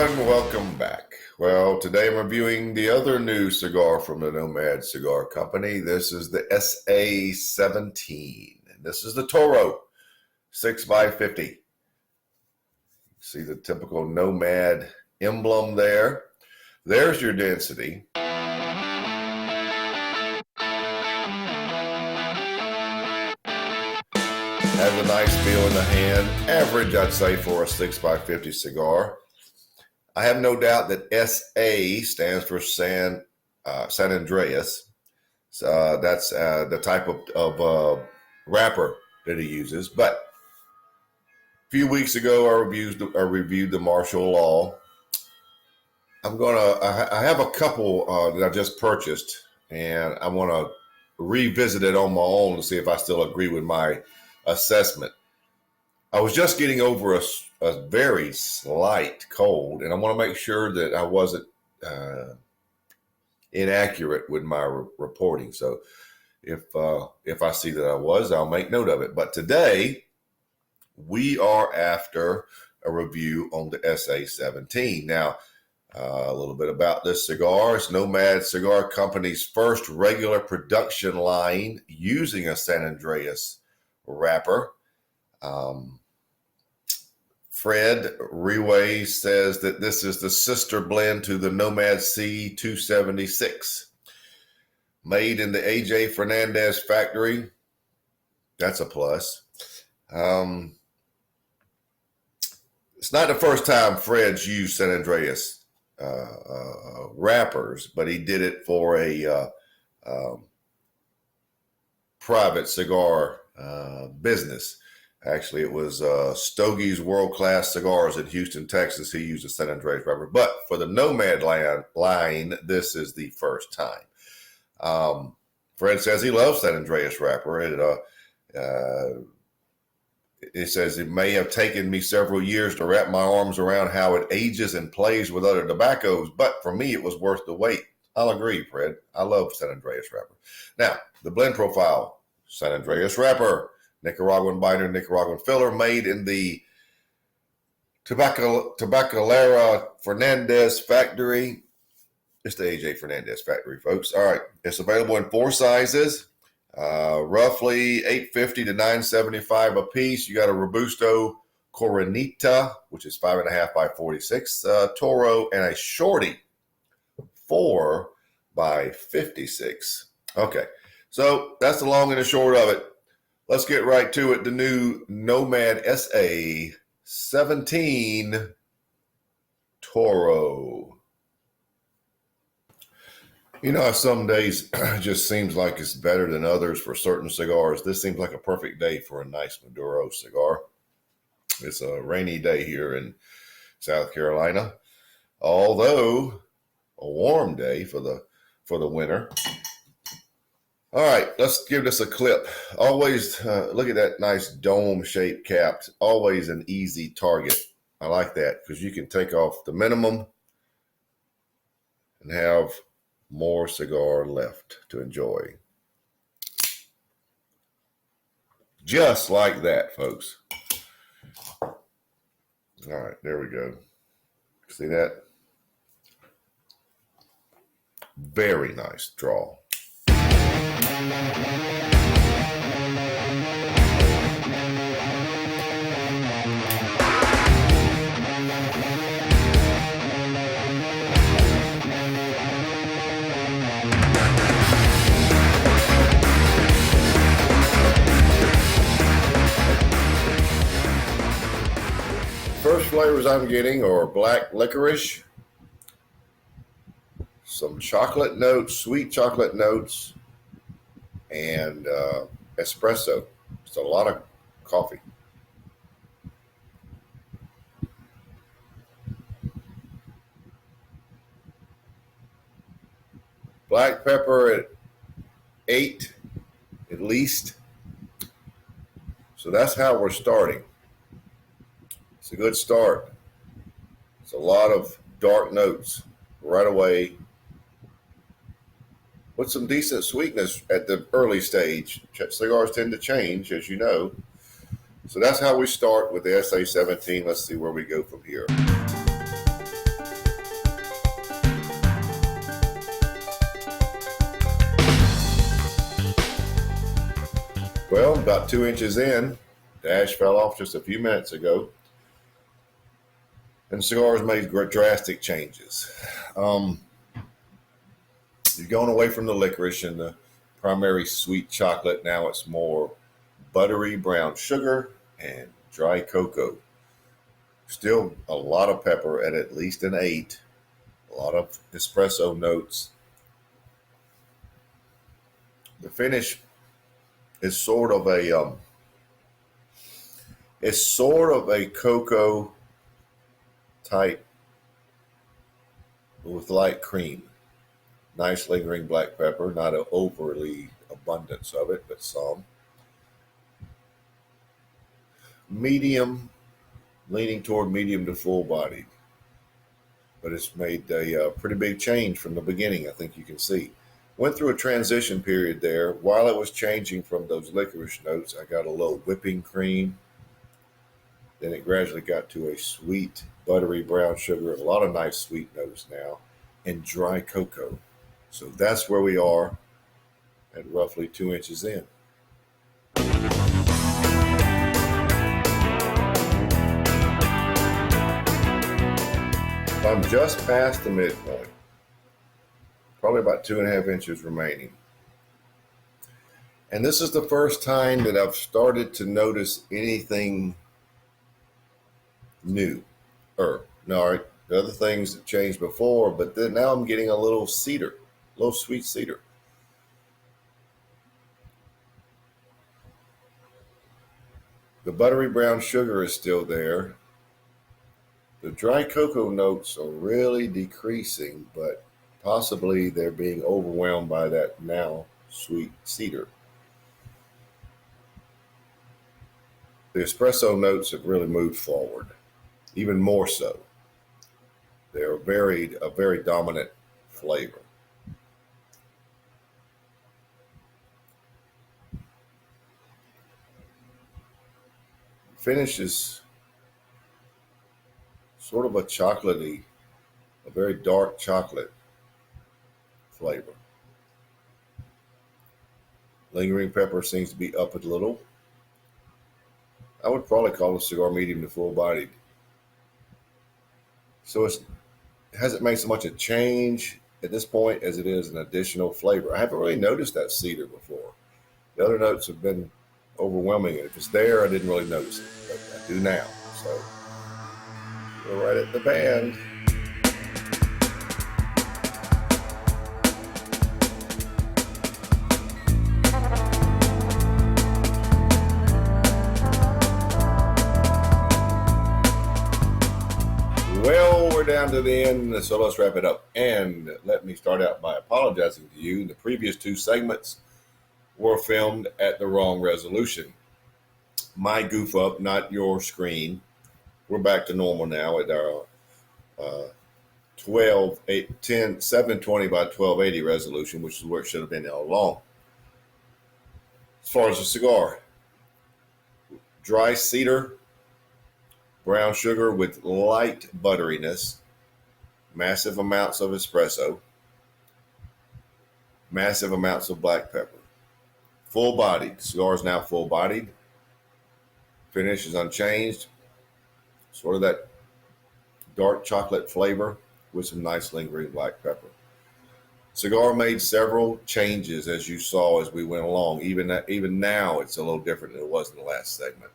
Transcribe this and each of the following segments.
everyone, welcome back. Well, today I'm reviewing the other new cigar from the Nomad Cigar Company. This is the SA-17. This is the Toro 6x50. See the typical Nomad emblem there. There's your density. Has a nice feel in the hand. Average, I'd say, for a 6x50 cigar. I have no doubt that SA stands for San Andreas. That's the type of wrapper that he uses. But a few weeks ago, I reviewed the martial law. I have a couple that I just purchased, and I want to revisit it on my own to see if I still agree with my assessment. I was just getting over a very slight cold, and I want to make sure that I wasn't inaccurate with my reporting. So if I see that I was, I'll make note of it. But today we are after a review on the SA-17. Now, a little bit about this cigar. It's Nomad Cigar Company's first regular production line using a San Andreas wrapper. Fred Reway says that this is the sister blend to the Nomad C276. Made in the AJ Fernandez factory. That's a plus. It's not the first time Fred's used San Andreas wrappers, but he did it for a private cigar business. Actually, it was Stogie's World Class Cigars in Houston, Texas. He used a San Andreas wrapper. But for the Nomad line, this is the first time. Fred says he loves San Andreas wrapper. It says it may have taken me several years to wrap my arms around how it ages and plays with other tobaccos, but for me, it was worth the wait. I'll agree, Fred. I love San Andreas wrapper. Now, the blend profile, San Andreas wrapper. Nicaraguan binder, Nicaraguan filler, made in the Tabacalera Fernandez factory. It's the AJ Fernandez factory, folks. All right, it's available in 4 sizes, roughly $850 to $975 a piece. You got a Robusto Coronita, which is 5.5 by 46, Toro, and a Shorty 4 by 56. Okay, so that's the long and the short of it. Let's get right to it. The new Nomad SA-17 Toro. You know, some days it just seems like it's better than others for certain cigars. This seems like a perfect day for a nice Maduro cigar. It's a rainy day here in South Carolina, although a warm day for the winter. All right, let's give this a clip. Always look at that nice dome-shaped cap. Always an easy target. I like that because you can take off the minimum and have more cigar left to enjoy. Just like that, folks. All right, there we go. See that? Very nice draw. First flavors I'm getting are black licorice, some chocolate notes, sweet chocolate notes, and espresso. It's a lot of coffee. Black pepper at 8 at least. So that's how we're starting. It's a good start. It's a lot of dark notes right away with some decent sweetness at the early stage. Cigars tend to change, as you know. So that's how we start with the SA-17. Let's see where we go from here. Well, about 2 inches in, the ash fell off just a few minutes ago, and cigars made drastic changes. You're going away from the licorice and the primary sweet chocolate. Now it's more buttery brown sugar and dry cocoa. Still a lot of pepper at least an 8. A lot of espresso notes. The finish is sort of a cocoa type with light cream. Nice lingering black pepper, not an overly abundance of it, but some. Medium, leaning toward medium to full bodied. But it's made a pretty big change from the beginning, I think you can see. Went through a transition period there. While it was changing from those licorice notes, I got a little whipping cream. Then it gradually got to a sweet, buttery brown sugar, and a lot of nice sweet notes now, and dry cocoa. So that's where we are at roughly 2 inches in. I'm just past the midpoint, probably about 2.5 inches remaining. And this is the first time that I've started to notice anything new. No, the other things that changed before, but then now I'm getting a little cedar, a little sweet cedar. The buttery brown sugar is still there. The dry cocoa notes are really decreasing, but possibly they're being overwhelmed by that now sweet cedar. The espresso notes have really moved forward, even more so. They're a very dominant flavor. Finish is sort of a chocolatey, a very dark chocolate flavor. Lingering pepper seems to be up a little. I would probably call the cigar medium to full bodied. So it hasn't made so much a change at this point as it is an additional flavor. I haven't really noticed that cedar before. The other notes have been overwhelming. If it's there, I didn't really notice it, but I do now. So we're right at the band. Well, we're down to the end, so let's wrap it up. And let me start out by apologizing to you. The previous 2 segments were filmed at the wrong resolution. My goof up, not your screen. We're back to normal now at our 720 by 1280 resolution, which is where it should have been all along. As far as the cigar, dry cedar, brown sugar with light butteriness, massive amounts of espresso, massive amounts of black pepper. Full bodied. Cigar is now full bodied. Finish is unchanged. Sort of that dark chocolate flavor with some nice lingering black pepper. Cigar made several changes, as you saw as we went along. Even now, it's a little different than it was in the last segment.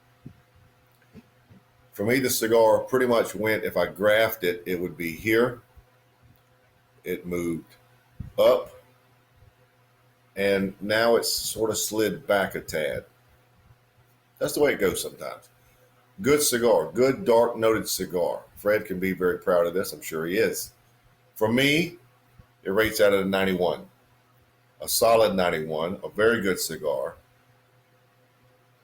For me, the cigar pretty much went, if I graphed it, it would be here. It moved up. And now it's sort of slid back a tad. That's the way it goes sometimes. Good cigar, good dark noted cigar. Fred can be very proud of this. I'm sure he is. For me, it rates out of a 91. A solid 91, a very good cigar.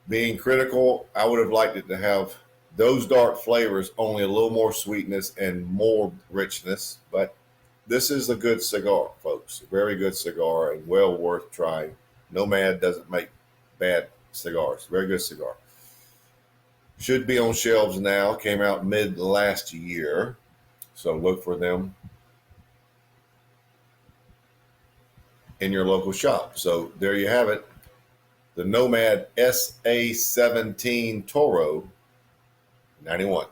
Being critical, I would have liked it to have those dark flavors, only a little more sweetness and more richness. But this is a good cigar, folks. A very good cigar and well worth trying. Nomad doesn't make bad cigars. Very good cigar. Should be on shelves now. Came out mid last year. So look for them in your local shop. So there you have it. the Nomad SA-17 Toro 91.